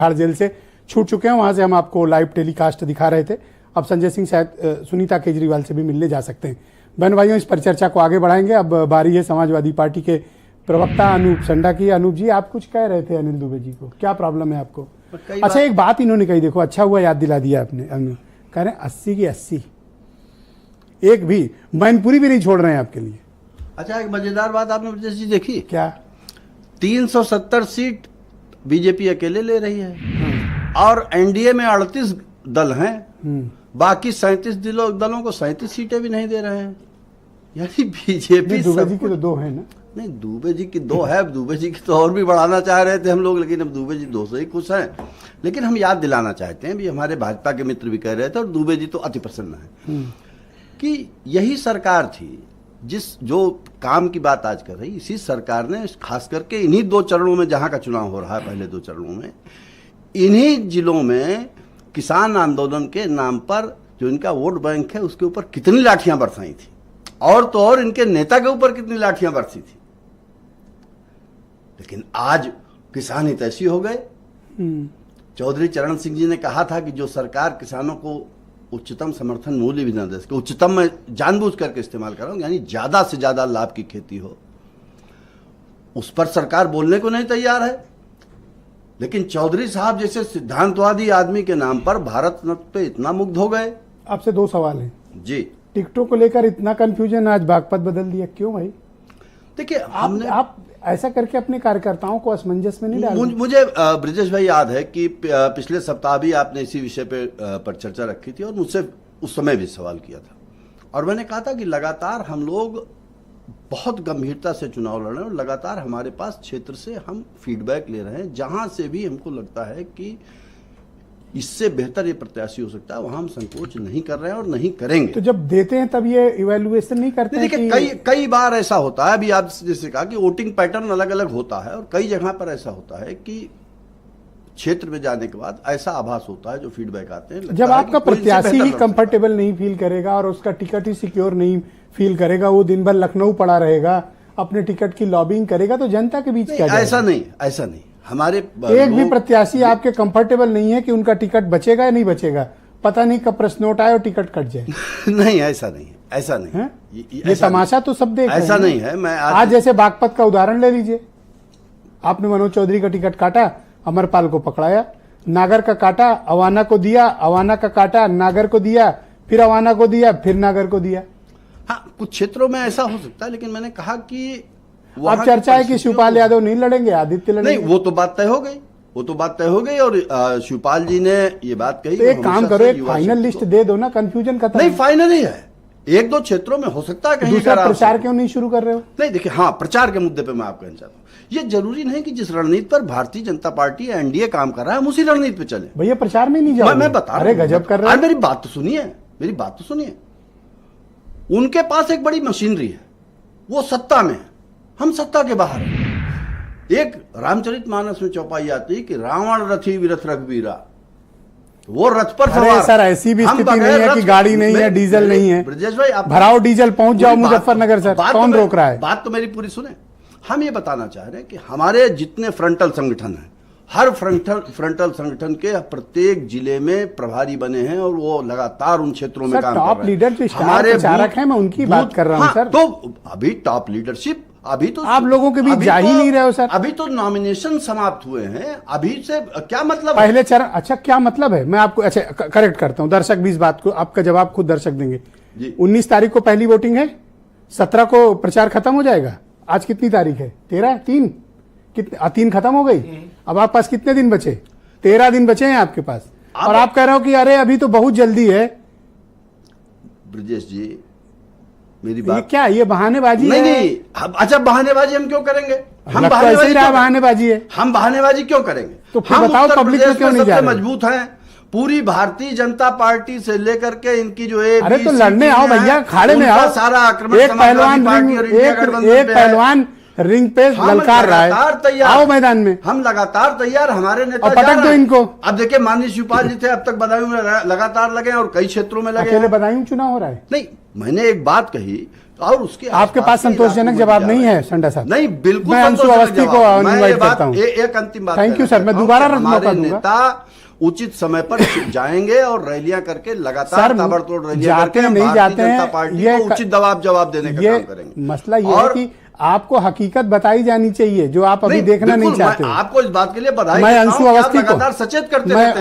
Tihar jail से छूट चुके हैं। वहां से हम आपको लाइव टेलीकास्ट दिखा रहे थे। अब संजय सिंह शायद सुनीता केजरीवाल से भी मिलने जा सकते हैं। बहन भाइयों, इस पर चर्चा को आगे बढ़ाएंगे। अब बारी है समाजवादी पार्टी के प्रवक्ता अनूप संडा की। अनूप जी, आप कुछ कह रहे थे अनिल दुबे जी को, क्या प्रॉब्लम है आपको? अच्छा, एक बात इन्होंने कही, देखो अच्छा हुआ याद दिला दिया आपने। कह रहे हैं 80 की 80, एक भी मैनपुरी भी नहीं छोड़ रहे हैं आपके लिए। अच्छा, एक मजेदार बात आपने ब्रजेश जी देखी क्या? 370 सीट बीजेपी अकेले ले रही है और एनडीए में 38 दल हैं, बाकी 37 दलों को 37 सीटें भी नहीं दे रहे हैं। यानी बीजेपी दुबे जी की तो 2 है ना? नहीं, दुबे जी की 2 है। दुबे जी की तो और भी बढ़ाना चाह रहे थे हम लोग, लेकिन अब दुबे जी 2 से ही खुश हैं। लेकिन हम याद दिलाना चाहते हैं भी, हमारे भाजपा के मित्र भी कह रहे थे और दुबे जी तो अति प्रसन्न है कि यही सरकार थी जो काम की बात आज कर रही। इसी सरकार ने खास करके इन्हीं 2 चरणों में, जहां का चुनाव हो रहा है पहले 2 चरणों में, इन्हीं जिलों में किसान आंदोलन के नाम पर जो इनका वोट बैंक है उसके ऊपर कितनी लाठियां बरसाई थी, और तो और इनके नेता के ऊपर कितनी लाठियां बरसी थी। लेकिन आज किसान हित ऐसी हो गए। चौधरी चरण सिंह जी ने कहा था कि जो सरकार किसानों को उच्चतम समर्थन मूल्य भी न दे सके, उच्चतम मैं जानबूझ करके इस्तेमाल कर रहा हूं, यानी ज्यादा से ज्यादा लाभ की खेती हो, उस पर सरकार बोलने को नहीं तैयार है। लेकिन चौधरी साहब जैसे सिद्धांतवादी आदमी के नाम पर भारत रत्न पे इतना मुग्ध हो गए। आपसे 2 सवाल हैं जी। टिकटों को लेकर इतना कंफ्यूजन, आज बागपत बदल दिया, क्यों भाई? देखिए, आप ऐसा करके अपने कार्यकर्ताओं को असमंजस में नहीं डालें। मुझे ब्रजेश भाई याद है कि पिछले सप्ताह भी आपने इसी विषय पर चर्चा रखी थी और मुझसे उस समय भी सवाल किया था, और मैंने कहा था कि लगातार हम लोग बहुत गंभीरता से चुनाव लड़ रहे हैं और लगातार हमारे पास क्षेत्र से हम फीडबैक ले रहे हैं। जहां से भी हमको लगता है कि इससे बेहतर ये प्रत्याशी हो सकता है, वहां हम संकोच नहीं कर रहे हैं और नहीं करेंगे। तो जब देते हैं तब ये इवैल्यूएशन नहीं करते हैं? देखिए, कई बार ऐसा होता है, अभी आप जैसे कहा कि वोटिंग पैटर्न अलग अलग होता है, और कई जगह पर ऐसा होता है कि क्षेत्र में जाने के बाद ऐसा आभास होता है, जो फीडबैक आते हैं, जब आपका प्रत्याशी ही कंफर्टेबल नहीं फील करेगा और उसका टिकट ही सिक्योर नहीं फील करेगा, वो दिन भर लखनऊ पड़ा रहेगा, अपने टिकट की लॉबिंग करेगा, तो जनता के बीच क्या? ऐसा नहीं। हमारे एक भी प्रत्याशी आपके कंफर्टेबल नहीं है कि उनका टिकट बचेगा या नहीं बचेगा, पता नहीं कब प्रश्न नोट आए और टिकट कट जाए। नहीं, ऐसा नहीं है। ये तमाशा तो सब देख रहे हैं। ऐसा नहीं है। मैं आज जैसे बागपत का उदाहरण ले लीजिए, आपने मनोज चौधरी का टिकट काटा, अमरपाल को पकड़ाया, नागर का काटा, अवाना को दिया, अवाना का काटा, नागर को दिया, फिर अवाना को दिया, फिर नागर को दिया। हाँ, कुछ क्षेत्रों में ऐसा हो सकता है, लेकिन मैंने कहा कि अब चर्चा है कि शिवपाल यादव नहीं लड़ेंगे, आदित्य लड़ेंगे। नहीं, वो तो बात तय हो गई और शिवपाल जी ने ये बात कही। तो एक काम करो, एक फाइनल लिस्ट दे दो ना, कंफ्यूजन खत्म। नहीं, फाइनल ही है। 1-2 क्षेत्रों में हो सकता है कहीं। दूसरा प्रचार क्यों नहीं शुरू कर रहे हो? नहीं, देखिए, हाँ, प्रचार के मुद्दे पे मैं आपको कहना चाहता हूँ, ये जरूरी नहीं कि जिस रणनीति पर भारतीय जनता पार्टी या एनडीए काम कर रहा है हम उसी रणनीति पे चले। भैया, प्रचार में नहीं जाओगे? मैं बता रहा हूं। अरे गजब कर रहे हैं। मेरी बात तो सुनिए। उनके पास एक बड़ी मशीनरी है, वो सत्ता में है, हम सत्ता के बाहर हैं। एक रामचरितमानस में चौपाई आती है कि रावण रथी विरथ रघुवीरा, वो रथ पर सवार। सर, ऐसी भी स्थिति नहीं है कि गाड़ी नहीं है, डीजल नहीं है। ब्रजेश भाई, आप भराओ डीजल, पहुंच जाओ मुजफ्फरनगर। सर, कौन रोक रहा है? बात तो मेरी पूरी सुने। हम ये बताना चाह रहे हैं कि हमारे जितने फ्रंटल संगठन हैं, हर फ्रंटल संगठन के प्रत्येक जिले में प्रभारी बने हैं और वो लगातार उन क्षेत्रों में काम कर रहे हैं। टॉप लीडर जो हमारे प्रचारक हैं, मैं उनकी बात कर रहा हूं। सर, तो अभी टॉप लीडरशिप, अभी तो आप लोगों के बीच जा ही नहीं रहे हो। सर, अभी तो नॉमिनेशन समाप्त हुए हैं, अभी से क्या मतलब पहले चरण? अच्छा, क्या मतलब है? मैं आपको करेक्ट करता हूं, दर्शक भी इस बात को, आपका जवाब खुद दर्शक देंगे। 19 तारीख को पहली वोटिंग है, 17 को प्रचार खत्म हो जाएगा। आज कितनी तारीख है? 13, 3 खत्म हो गई। अब आपके पास कितने दिन बचे? 13 दिन बचे हैं आपके पास, और आप कह रहे हो कि अरे अभी तो बहुत जल्दी है। ब्रजेश जी, मेरी बात, ये क्या, ये बहानेबाजी है? नहीं। अच्छा, बहानेबाजी हम क्यों करेंगे? हम बहानेबाजी है। हम बहानेबाजी क्यों करेंगे? तो फिर बताओ, पब्लिक में क्यों नहीं जा रहे? मजबूत हैं पूरी भारतीय जनता पार्टी से लेकर के इनकी जो अरे तो लड़ने आओ भैया, खाड़े में आओ। सारा आक्रमण एक पहलवान रिंग पे ललकार रहा है, आओ मैदान में। हम लगातार तैयार, हमारे नेता और पटक दो इनको। अब देखिए, माननीय शिवपाल जी थे, अब तक बदायूं में लगातार लगे और कई क्षेत्रों में लगे। अकेले बदायूं चुनाव हो रहा है? नहीं, मैंने एक बात कही, और उसके आपके आसपास पास के संतोषजनक इलाकों में जवाब भी नहीं जा रहे है हैं। संडा साहब? नहीं, बिल्कुल मैं अंशु संतोषजनक अवस्थी को जवाब। मैं ये इनवाइट बात करता हूं। एक अंतिम बात थैंक यू कहना सर, मैं चाहता हूं दोबारा कि मौका हमारे दूंगा। नेता उचित समय पर जाएंगे और रैलियां करके लगातार सर, ताबड़तोड़ रैलियां जाते करके नहीं भारतीय जाते जनता हैं, पार्टी ये को उचित जवाब देने का ये काम करेंगे। मसला ये है कि आपको हकीकत बताई जानी चाहिए जो आप अभी देखना नहीं बिल्कुल, चाहते मैं हो। आपको इस बात के लिए बधाई मैं देता अंशु हूं कि आप अवस्थी को लगातार सचेत करते मैं रहते हैं।